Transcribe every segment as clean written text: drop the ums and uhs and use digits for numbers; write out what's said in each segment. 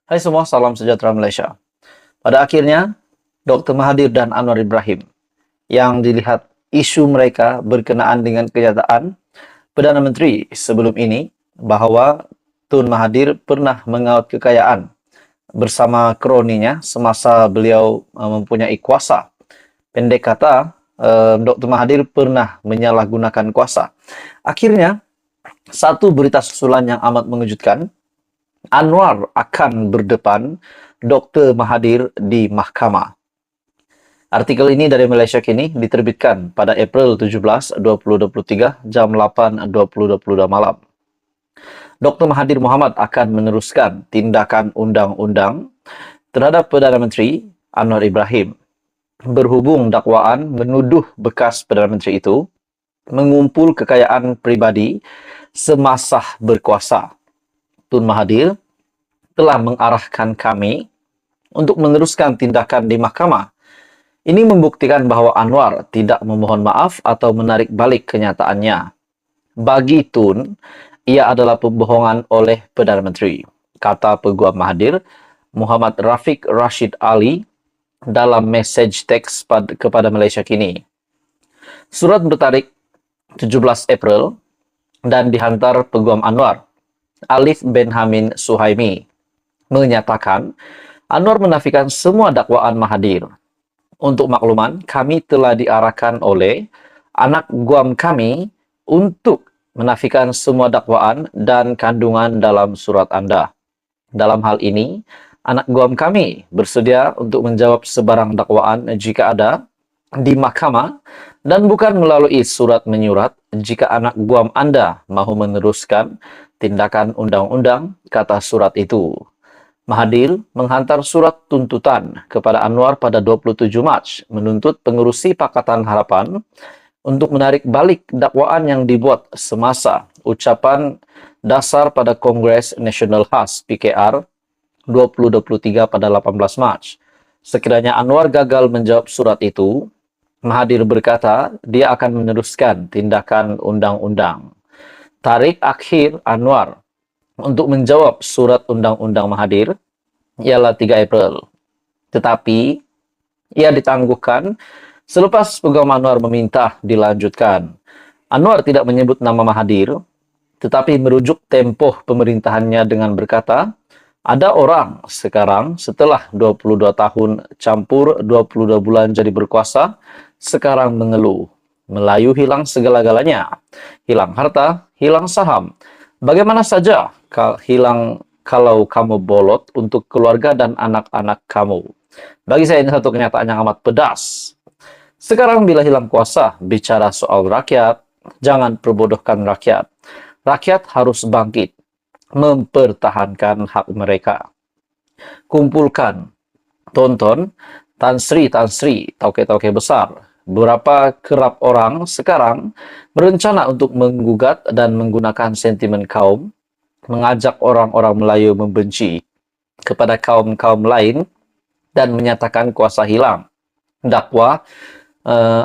Hai semua, salam sejahtera Malaysia. Pada akhirnya, Dr. Mahathir dan Anwar Ibrahim yang dilihat isu mereka berkenaan dengan kenyataan Perdana Menteri sebelum ini bahawa Tun Mahathir pernah mengaut kekayaan bersama kroninya semasa beliau mempunyai kuasa. Pendek kata, Dr. Mahathir pernah menyalahgunakan kuasa. Akhirnya, satu berita susulan yang amat mengejutkan, Anwar akan berdepan Dr. Mahathir di mahkamah. Artikel ini dari Malaysia Kini diterbitkan pada April 17, 2023 jam 8.20.22 malam. Dr. Mahathir Mohamad akan meneruskan tindakan undang-undang terhadap Perdana Menteri Anwar Ibrahim berhubung dakwaan menuduh bekas Perdana Menteri itu mengumpul kekayaan pribadi semasa berkuasa. Tun Mahathir telah mengarahkan kami untuk meneruskan tindakan di mahkamah. Ini membuktikan bahawa Anwar tidak memohon maaf atau menarik balik kenyataannya. Bagi Tun, ia adalah pembohongan oleh Perdana Menteri, kata Peguam Mahathir, Muhammad Rafiq Rashid Ali dalam mesej teks kepada Malaysia Kini. Surat bertarik 17 April dan dihantar Peguam Anwar, Alif Benhamin Suhaimi, menyatakan Anwar menafikan semua dakwaan Mahathir. Untuk makluman, kami telah diarahkan oleh anak guam kami untuk menafikan semua dakwaan dan kandungan dalam surat Anda. Dalam hal ini, anak guam kami bersedia untuk menjawab sebarang dakwaan jika ada di mahkamah dan bukan melalui surat menyurat jika anak guam Anda mahu meneruskan tindakan undang-undang, kata surat itu. Mahathir menghantar surat tuntutan kepada Anwar pada 27 Mac menuntut pengerusi Pakatan Harapan untuk menarik balik dakwaan yang dibuat semasa ucapan dasar pada Kongres Nasional Khas PKR 2023 pada 18 Mac. Sekiranya Anwar gagal menjawab surat itu, Mahathir berkata dia akan meneruskan tindakan undang-undang. Tarikh akhir Anwar untuk menjawab surat undang-undang Mahathir ialah 3 April. Tetapi, ia ditangguhkan selepas Peguam Anwar meminta dilanjutkan. Anwar tidak menyebut nama Mahathir, tetapi merujuk tempoh pemerintahannya dengan berkata, ada orang sekarang setelah 22 tahun campur 22 bulan jadi berkuasa, sekarang mengeluh. Melayu hilang segala-galanya. Hilang harta, hilang saham. Bagaimana saja hilang kalau kamu bolot untuk keluarga dan anak-anak kamu. Bagi saya ini satu kenyataan yang amat pedas. Sekarang bila hilang kuasa, bicara soal rakyat, jangan perbodohkan rakyat. Rakyat harus bangkit, mempertahankan hak mereka. Kumpulkan, tonton, Tan Sri, tauke-tauke besar. Beberapa kerap orang sekarang berencana untuk menggugat dan menggunakan sentimen kaum, mengajak orang-orang Melayu membenci kepada kaum-kaum lain dan menyatakan kuasa hilang. Dakwa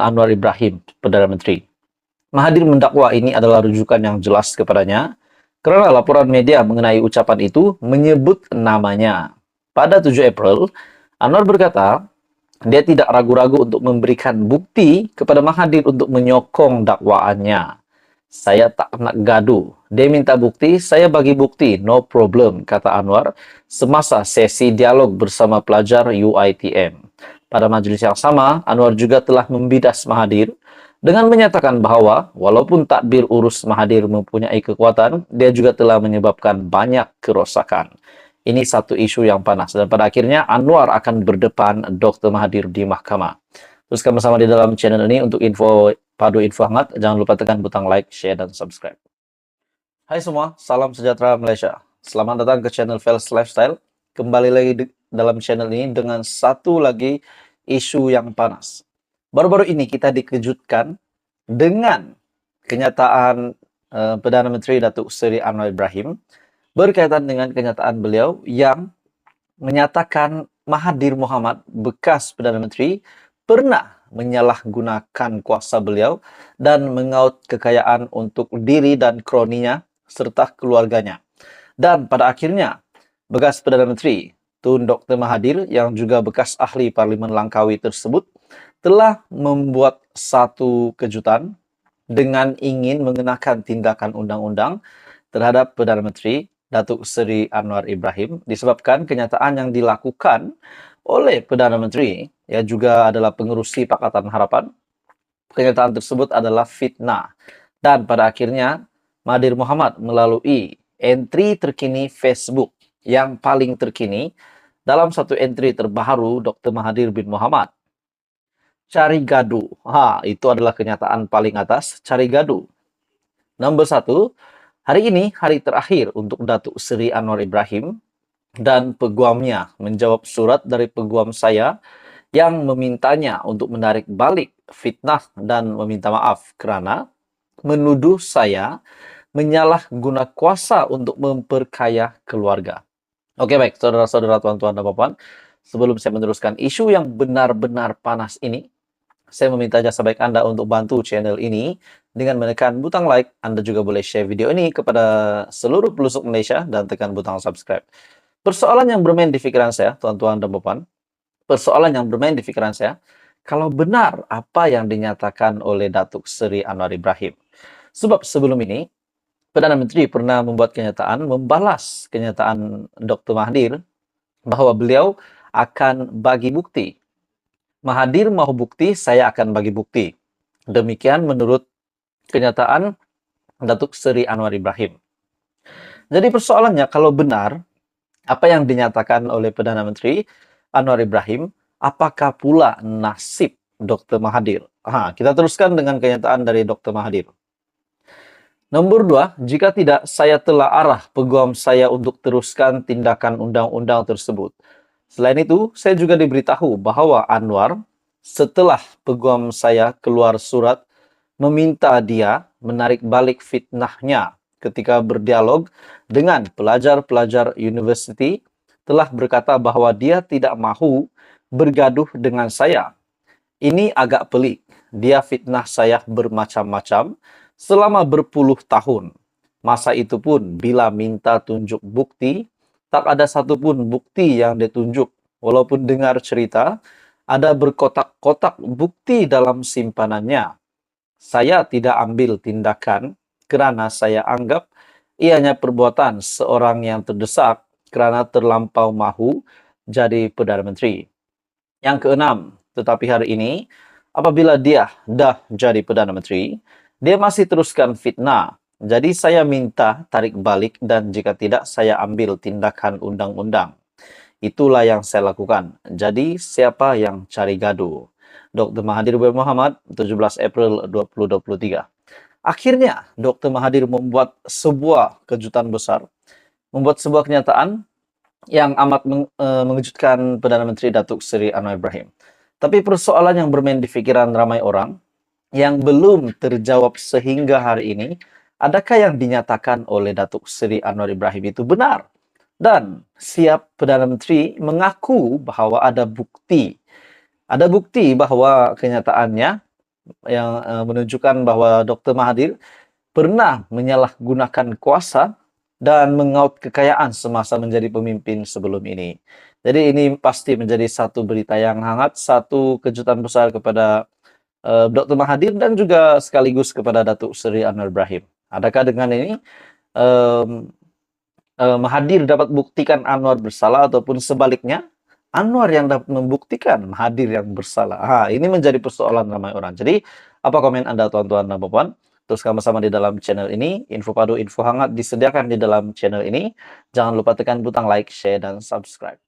Anwar Ibrahim, Perdana Menteri. Mahathir mendakwa ini adalah rujukan yang jelas kepadanya kerana laporan media mengenai ucapan itu menyebut namanya. Pada 7 April, Anwar berkata, dia tidak ragu-ragu untuk memberikan bukti kepada Mahathir untuk menyokong dakwaannya. Saya tak nak gaduh. Dia minta bukti, saya bagi bukti. No problem, kata Anwar semasa sesi dialog bersama pelajar UiTM. Pada majlis yang sama, Anwar juga telah membidas Mahathir dengan menyatakan bahawa walaupun tadbir urus Mahathir mempunyai kekuatan, dia juga telah menyebabkan banyak kerosakan. Ini satu isu yang panas dan pada akhirnya Anwar akan berdepan Dr. Mahathir di mahkamah. Teruskan bersama di dalam channel ini untuk info hangat. Jangan lupa tekan butang like, share, dan subscribe. Hai semua, salam sejahtera Malaysia. Selamat datang ke channel Fels Lifestyle. Kembali lagi dalam channel ini dengan satu lagi isu yang panas. Baru-baru ini kita dikejutkan dengan kenyataan Perdana Menteri Datuk Seri Anwar Ibrahim berkaitan dengan kenyataan beliau yang menyatakan Mahathir Mohamad, bekas Perdana Menteri, pernah menyalahgunakan kuasa beliau dan mengaut kekayaan untuk diri dan kroninya serta keluarganya. Dan pada akhirnya, bekas Perdana Menteri Tun Dr. Mahathir yang juga bekas ahli Parlimen Langkawi tersebut telah membuat satu kejutan dengan ingin mengenakan tindakan undang-undang terhadap Perdana Menteri Datuk Seri Anwar Ibrahim disebabkan kenyataan yang dilakukan oleh Perdana Menteri yang juga adalah pengerusi Pakatan Harapan. Kenyataan tersebut adalah fitnah dan pada akhirnya Mahathir Mohamad melalui entry terkini Facebook yang paling terkini dalam satu entry terbaru Dr. Mahathir bin Mohamad. Cari gaduh. Itu adalah kenyataan paling atas, cari gaduh. Nomor 1, hari ini hari terakhir untuk Datuk Seri Anwar Ibrahim dan peguamnya menjawab surat dari peguam saya yang memintanya untuk menarik balik fitnah dan meminta maaf kerana menuduh saya menyalahguna kuasa untuk memperkaya keluarga. Oke, baik, saudara-saudara, tuan-tuan dan puan-puan, sebelum saya meneruskan isu yang benar-benar panas ini, saya meminta jasa baik Anda untuk bantu channel ini dengan menekan butang like. Anda juga boleh share video ini kepada seluruh pelosok Malaysia dan tekan butang subscribe. Persoalan yang bermain di pikiran saya, tuan-tuan dan puan-puan, kalau benar apa yang dinyatakan oleh Datuk Seri Anwar Ibrahim. Sebab sebelum ini, Perdana Menteri pernah membuat kenyataan, membalas kenyataan Dr. Mahathir bahawa beliau akan bagi bukti. Mahathir mahu bukti, saya akan bagi bukti. Demikian menurut kenyataan Datuk Seri Anwar Ibrahim. Jadi persoalannya, kalau benar apa yang dinyatakan oleh Perdana Menteri Anwar Ibrahim, apakah pula nasib Dr. Mahathir? Kita teruskan dengan kenyataan dari Dr. Mahathir. Nombor 2, jika tidak, saya telah arah peguam saya untuk teruskan tindakan undang-undang tersebut. Selain itu, saya juga diberitahu bahawa Anwar, setelah peguam saya keluar surat, meminta dia menarik balik fitnahnya ketika berdialog dengan pelajar-pelajar universiti, telah berkata bahawa dia tidak mahu bergaduh dengan saya. Ini agak pelik. Dia fitnah saya bermacam-macam selama berpuluh tahun. Masa itu pun bila minta tunjuk bukti, tak ada satupun bukti yang ditunjuk. Walaupun dengar cerita, ada berkotak-kotak bukti dalam simpanannya. Saya tidak ambil tindakan kerana saya anggap ianya perbuatan seorang yang terdesak kerana terlampau mahu jadi Perdana Menteri. Yang keenam, tetapi hari ini, apabila dia dah jadi Perdana Menteri, dia masih teruskan fitnah. Jadi saya minta tarik balik dan jika tidak, saya ambil tindakan undang-undang. Itulah yang saya lakukan. Jadi, siapa yang cari gaduh? Dr. Mahathir bin Mohamad, 17 April 2023. Akhirnya, Dr. Mahathir membuat sebuah kejutan besar, membuat sebuah kenyataan yang amat mengejutkan Perdana Menteri Datuk Seri Anwar Ibrahim. Tapi persoalan yang bermain di fikiran ramai orang yang belum terjawab sehingga hari ini, adakah yang dinyatakan oleh Datuk Seri Anwar Ibrahim itu benar? Dan siap Perdana Menteri mengaku bahawa ada bukti. Ada bukti bahawa kenyataannya yang menunjukkan bahawa Dr. Mahathir pernah menyalahgunakan kuasa dan mengaut kekayaan semasa menjadi pemimpin sebelum ini. Jadi ini pasti menjadi satu berita yang hangat, satu kejutan besar kepada Dr. Mahathir dan juga sekaligus kepada Datuk Seri Anwar Ibrahim. Adakah dengan ini Mahathir dapat buktikan Anwar bersalah ataupun sebaliknya Anwar yang dapat membuktikan Mahathir yang bersalah? Ini menjadi persoalan ramai orang. Jadi apa komen Anda, tuan-tuan dan puan-puan? Teruskan bersama di dalam channel ini. Info padu, info hangat disediakan di dalam channel ini. Jangan lupa tekan butang like, share, dan subscribe.